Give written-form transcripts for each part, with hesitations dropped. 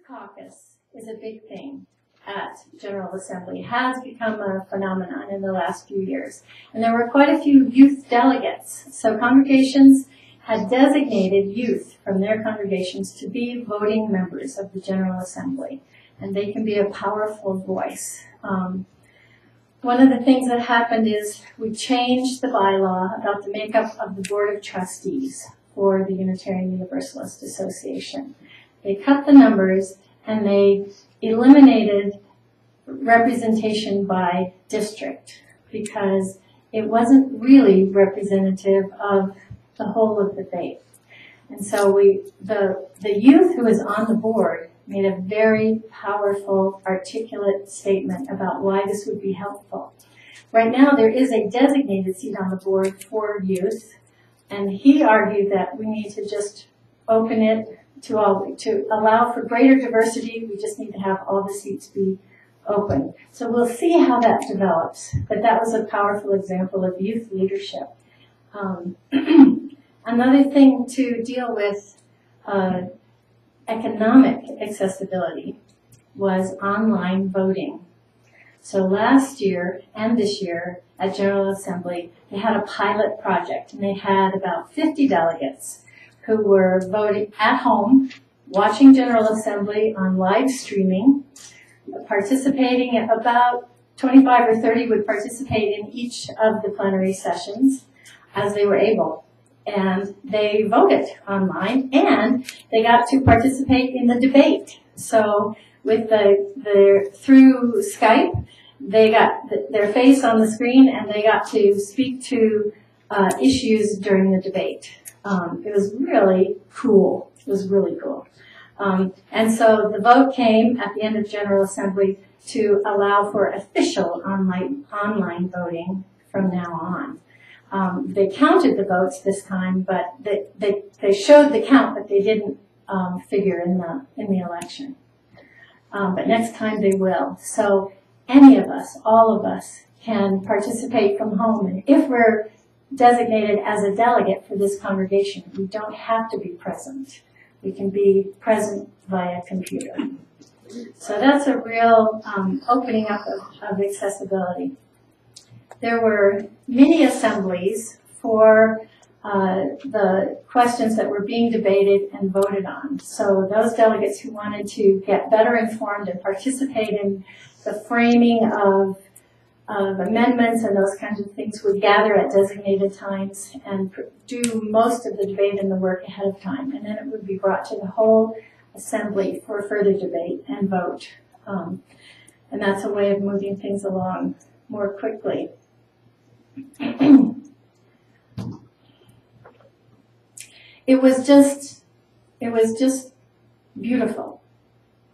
caucus is a big thing at General Assembly. It has become a phenomenon in the last few years. And there were quite a few youth delegates. So congregations had designated youth from their congregations to be voting members of the General Assembly. And they can be a powerful voice. One of the things that happened is we changed the bylaw about the makeup of the Board of Trustees for the Unitarian Universalist Association. They cut the numbers and they eliminated representation by district because it wasn't really representative of the whole of the faith. And so the youth who was on the board made a very powerful, articulate statement about why this would be helpful. Right now, there is a designated seat on the board for youth, and he argued that we need to just open it to allow for greater diversity. We just need to have all the seats be open. So we'll see how that develops, but that was a powerful example of youth leadership. Another thing to deal with economic accessibility was online voting. So last year and this year at General Assembly, they had a pilot project, and they had about 50 delegates who were voting at home, watching General Assembly on live streaming, participating. About 25 or 30 would participate in each of the plenary sessions as they were able. And they voted online, and they got to participate in the debate. So with through Skype, they got their face on the screen, and they got to speak to issues during the debate. It was really cool. It was really cool. And so the vote came at the end of General Assembly to allow for official online voting from now on. They counted the votes this time, but they showed the count, but they didn't figure in the election. But next time they will. So any of us, all of us, can participate from home. And if we're designated as a delegate for this congregation, we don't have to be present. We can be present via computer. So that's a real opening up of accessibility. There were mini assemblies for the questions that were being debated and voted on. So those delegates who wanted to get better informed and participate in the framing of amendments and those kinds of things would gather at designated times and do most of the debate and the work ahead of time. And then it would be brought to the whole assembly for further debate and vote. And that's a way of moving things along more quickly. It was just beautiful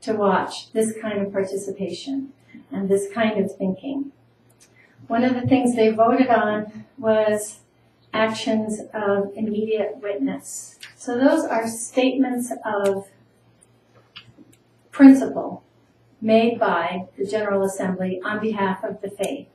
to watch this kind of participation and this kind of thinking. One of the things they voted on was actions of immediate witness. So those are statements of principle made by the General Assembly on behalf of the faith.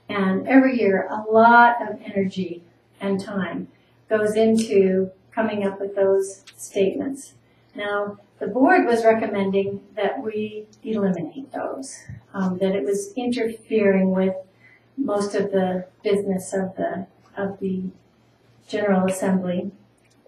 And every year, a lot of energy and time goes into coming up with those statements. Now, the board was recommending that we eliminate those, that it was interfering with most of the business of the General Assembly.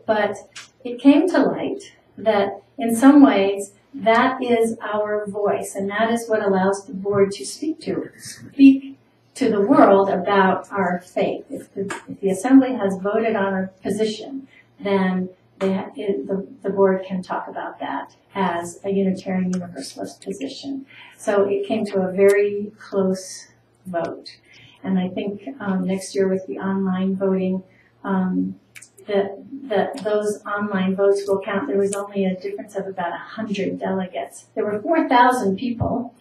But it came to light that in some ways that is our voice, and that is what allows the board to speak to the world about our faith. If the Assembly has voted on a position, then the board can talk about that as a Unitarian Universalist position. So it came to a very close vote. And I think next year with the online voting, that those online votes will count. There was only a difference of about 100 delegates. There were 4,000 people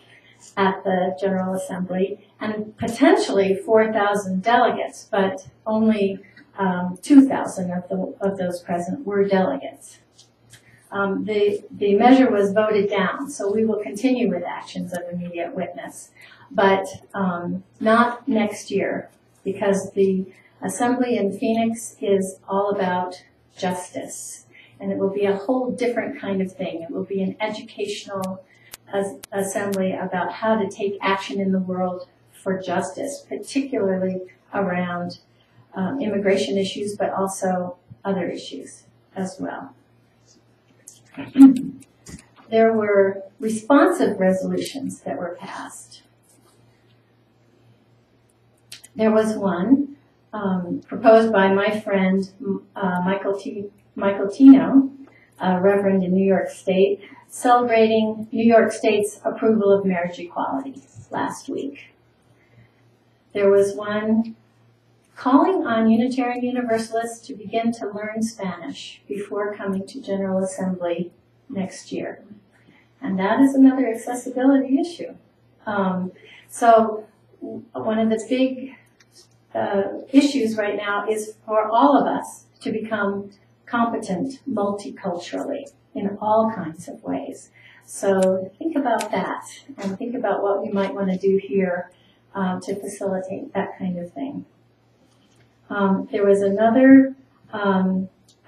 at the General Assembly and potentially 4,000 delegates, but only 2,000 of those present were delegates. The measure was voted down, so we will continue with actions of immediate witness, but not next year, because the Assembly in Phoenix is all about justice. and it will be a whole different kind of thing. It will be an educational assembly about how to take action in the world for justice, particularly around immigration issues, but also other issues as well. There were responsive resolutions that were passed. There was one proposed by my friend Michael Tino, Reverend in New York State, celebrating New York State's approval of marriage equality last week. There was one calling on Unitarian Universalists to begin to learn Spanish before coming to General Assembly next year. And that is another accessibility issue. So one of the big issues right now is for all of us to become competent multiculturally in all kinds of ways. So think about that and think about what we might want to do here to facilitate that kind of thing. There was another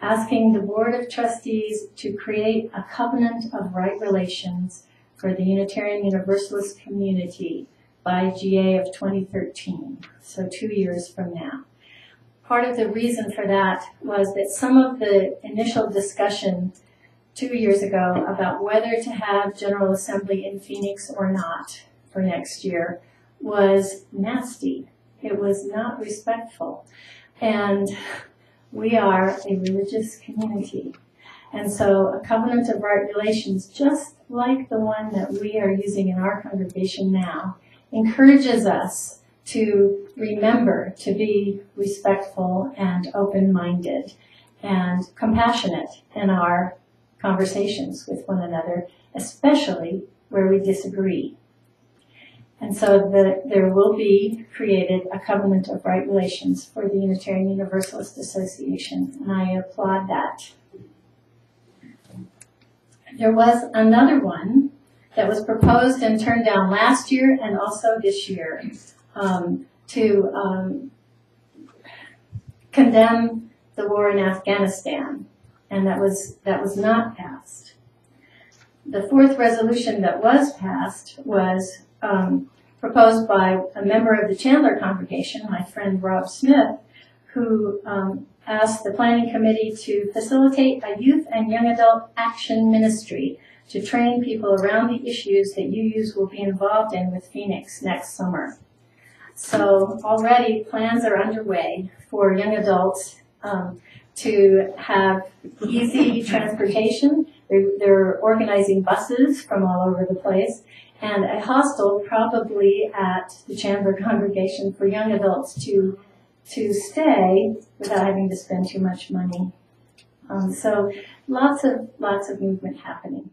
asking the Board of Trustees to create a covenant of right relations for the Unitarian Universalist community by GA of 2013, so 2 years from now. Part of the reason for that was that some of the initial discussion 2 years ago about whether to have General Assembly in Phoenix or not for next year was nasty. It was not respectful. And we are a religious community. And so a covenant of right relations, just like the one that we are using in our congregation now, encourages us to remember to be respectful and open-minded and compassionate in our conversations with one another, especially where we disagree. And so there will be created a covenant of right relations for the Unitarian Universalist Association, and I applaud that. There was another one that was proposed and turned down last year and also this year to condemn the war in Afghanistan, and that was not passed. The fourth resolution that was passed was proposed by a member of the Chandler congregation, my friend Rob Smith, who asked the planning committee to facilitate a youth and young adult action ministry to train people around the issues that UUs will be involved in with Phoenix next summer. So already plans are underway for young adults to have easy transportation. They're organizing buses from all over the place, and a hostel probably at the Chandler congregation for young adults to stay without having to spend too much money. So lots of movement happening.